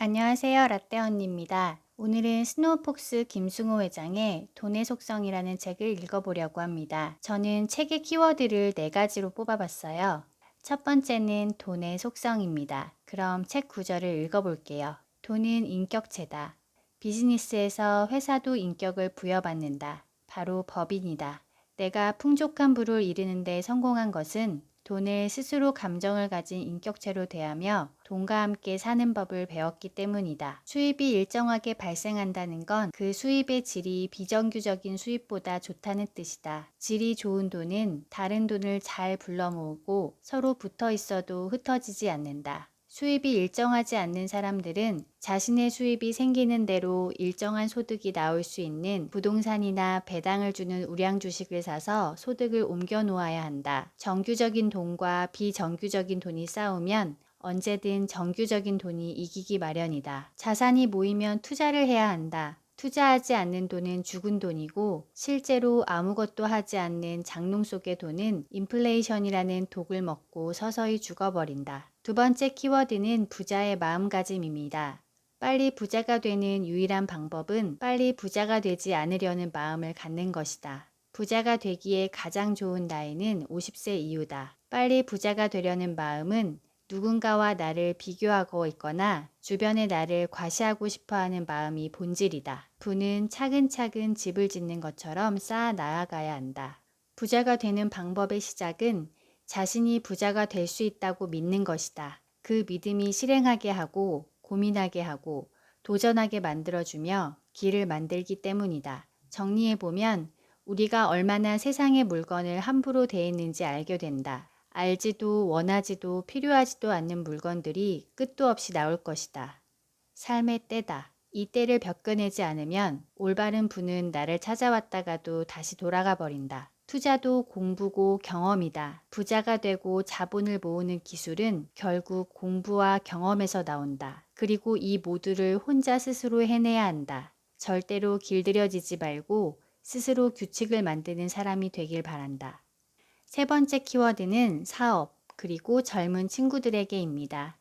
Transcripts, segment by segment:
안녕하세요. 라떼 언니입니다. 오늘은 스노우폭스 김승호 회장의 돈의 속성이라는 책을 읽어보려고 합니다. 저는 책의 키워드를 4가지로 뽑아봤어요. 첫 번째는 돈의 속성입니다. 그럼 책 구절을 읽어볼게요. 돈은 인격체다. 비즈니스에서 회사도 인격을 부여받는다. 바로 법인이다. 내가 풍족한 부를 이루는데 성공한 것은 돈을 스스로 감정을 가진 인격체로 대하며 돈과 함께 사는 법을 배웠기 때문이다. 수입이 일정하게 발생한다는 건 그 수입의 질이 비정규적인 수입보다 좋다는 뜻이다. 질이 좋은 돈은 다른 돈을 잘 불러 모으고 서로 붙어 있어도 흩어지지 않는다. 수입이 일정하지 않는 사람들은 자신의 수입이 생기는 대로 일정한 소득이 나올 수 있는 부동산이나 배당을 주는 우량 주식을 사서 소득을 옮겨 놓아야 한다. 정규적인 돈과 비정규적인 돈이 싸우면 언제든 정규적인 돈이 이기기 마련이다. 자산이 모이면 투자를 해야 한다. 투자하지 않는 돈은 죽은 돈이고 실제로 아무것도 하지 않는 장롱 속의 돈은 인플레이션이라는 독을 먹고 서서히 죽어버린다. 두 번째 키워드는 부자의 마음가짐입니다. 빨리 부자가 되는 유일한 방법은 빨리 부자가 되지 않으려는 마음을 갖는 것이다. 부자가 되기에 가장 좋은 나이는 50세 이후다. 빨리 부자가 되려는 마음은 누군가와 나를 비교하고 있거나 주변의 나를 과시하고 싶어하는 마음이 본질이다. 부는 차근차근 집을 짓는 것처럼 쌓아 나아가야 한다. 부자가 되는 방법의 시작은 자신이 부자가 될 수 있다고 믿는 것이다. 그 믿음이 실행하게 하고 고민하게 하고 도전하게 만들어주며 길을 만들기 때문이다. 정리해보면 우리가 얼마나 세상의 물건을 함부로 대했는지 알게 된다. 알지도 원하지도 필요하지도 않는 물건들이 끝도 없이 나올 것이다. 삶의 때다. 이 때를 벗겨내지 않으면 올바른 부는 나를 찾아왔다가도 다시 돌아가 버린다. 투자도 공부고 경험이다. 부자가 되고 자본을 모으는 기술은 결국 공부와 경험에서 나온다. 그리고 이 모두를 혼자 스스로 해내야 한다. 절대로 길들여지지 말고 스스로 규칙을 만드는 사람이 되길 바란다. 세 번째 키워드는 사업, 그리고 젊은 친구들에게입니다.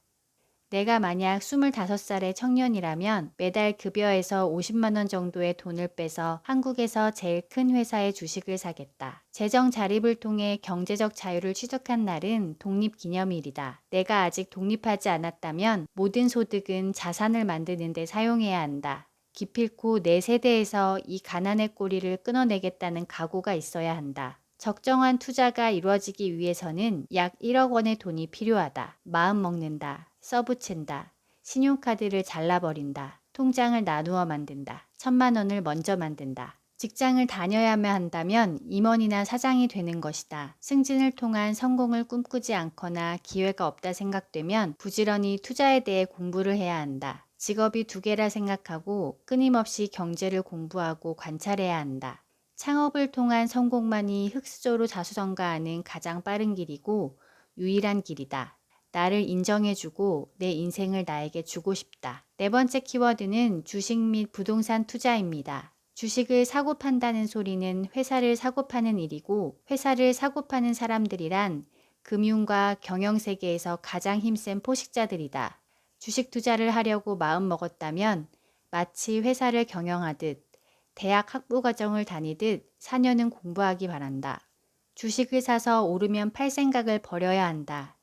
내가 만약 25살의 청년이라면 매달 급여에서 50만 원 정도의 돈을 빼서 한국에서 제일 큰 회사의 주식을 사겠다. 재정 자립을 통해 경제적 자유를 취득한 날은 독립기념일이다. 내가 아직 독립하지 않았다면 모든 소득은 자산을 만드는 데 사용해야 한다. 기필코 내 세대에서 이 가난의 꼬리를 끊어내겠다는 각오가 있어야 한다. 적정한 투자가 이루어지기 위해서는 약 1억 원의 돈이 필요하다. 마음 먹는다. 써붙인다. 신용카드를 잘라버린다. 통장을 나누어 만든다. 1,000만 원을 먼저 만든다. 직장을 다녀야만 한다면 임원이나 사장이 되는 것이다. 승진을 통한 성공을 꿈꾸지 않거나 기회가 없다 생각되면 부지런히 투자에 대해 공부를 해야 한다. 직업이 2개라 생각하고 끊임없이 경제를 공부하고 관찰해야 한다. 창업을 통한 성공만이 흑수저로 자수성가하는 가장 빠른 길이고 유일한 길이다. 나를 인정해주고 내 인생을 나에게 주고 싶다. 네 번째 키워드는 주식 및 부동산 투자입니다. 주식을 사고 판다는 소리는 회사를 사고 파는 일이고 회사를 사고 파는 사람들이란 금융과 경영세계에서 가장 힘센 포식자들이다. 주식 투자를 하려고 마음먹었다면 마치 회사를 경영하듯 대학 학부과정을 다니듯 4년은 공부하기 바란다. 주식을 사서 오르면 팔 생각을 버려야 한다.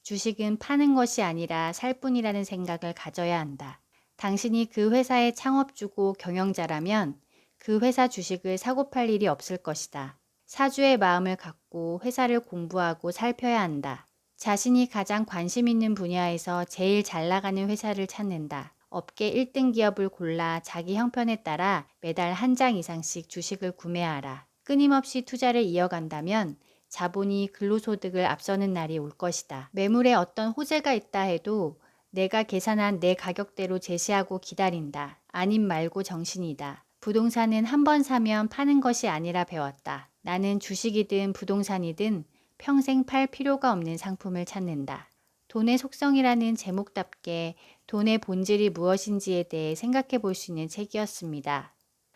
주식은 파는 것이 아니라 살 뿐이라는 생각을 가져야 한다. 당신이 그 회사의 창업주고 경영자라면 그 회사 주식을 사고 팔 일이 없을 것이다. 사주의 마음을 갖고 회사를 공부하고 살펴야 한다. 자신이 가장 관심 있는 분야에서 제일 잘 나가는 회사를 찾는다. 업계 1등 기업을 골라 자기 형편에 따라 매달 한 장 이상씩 주식을 구매하라. 끊임없이 투자를 이어간다면 자본이 근로소득을 앞서는 날이 올 것이다. 매물에 어떤 호재가 있다 해도 내가 계산한 내 가격대로 제시하고 기다린다. 아님 말고 정신이다. 부동산은 한 번 사면 파는 것이 아니라 배웠다. 나는 주식이든 부동산이든 평생 팔 필요가 없는 상품을 찾는다. 돈의 속성이라는 제목답게 돈의 본질이 무엇인지에 대해 생각해 볼 수 있는 책이었습니다.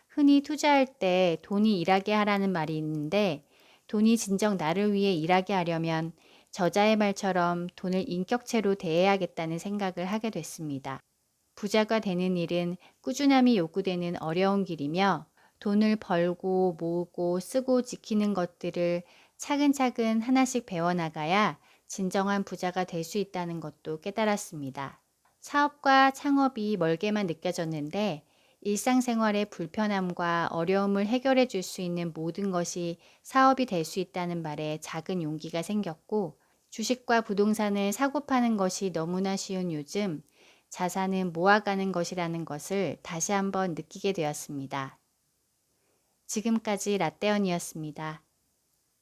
흔히 투자할 때 돈이 일하게 하라는 말이 있는데 돈이 진정 나를 위해 일하게 하려면 저자의 말처럼 돈을 인격체로 대해야겠다는 생각을 하게 됐습니다. 부자가 되는 일은 꾸준함이 요구되는 어려운 길이며 돈을 벌고 모으고 쓰고 지키는 것들을 차근차근 하나씩 배워나가야 진정한 부자가 될 수 있다는 것도 깨달았습니다. 사업과 창업이 멀게만 느껴졌는데 일상생활의 불편함과 어려움을 해결해 줄 수 있는 모든 것이 사업이 될 수 있다는 말에 작은 용기가 생겼고, 주식과 부동산을 사고 파는 것이 너무나 쉬운 요즘 자산은 모아가는 것이라는 것을 다시 한번 느끼게 되었습니다. 지금까지 라떼언이었습니다.